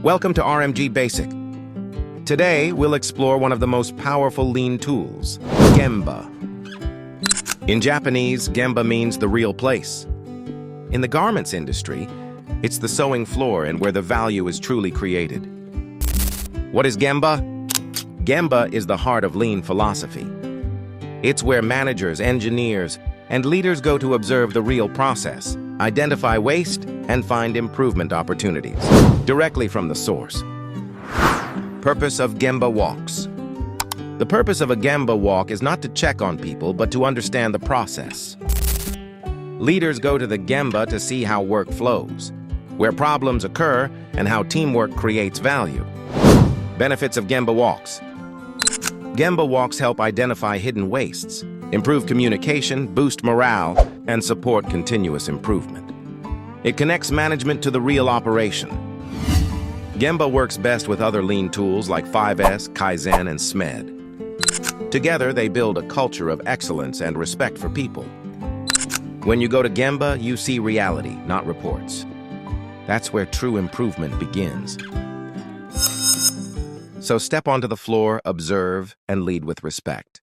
Welcome to RMG Basic. Today, we'll explore one of the most powerful lean tools, Gemba. In Japanese, Gemba means the real place. In the garments industry, it's the sewing floor and where the value is truly created. What is Gemba? Gemba is the heart of lean philosophy. It's where managers, engineers, and leaders go to observe the real process, identify waste, and find improvement opportunities, directly from the source. Purpose of Gemba Walks. The purpose of a Gemba Walk is not to check on people, but to understand the process. Leaders go to the Gemba to see how work flows, where problems occur, and how teamwork creates value. Benefits of Gemba Walks. Gemba Walks help identify hidden wastes, improve communication, boost morale, and support continuous improvement. It connects management to the real operation. Gemba works best with other lean tools like 5S, kaizen, and SMED. Together, they build a culture of excellence and respect for people. When you go to Gemba, you see reality, not reports. That's where true improvement begins. So step onto the floor, observe, and lead with respect.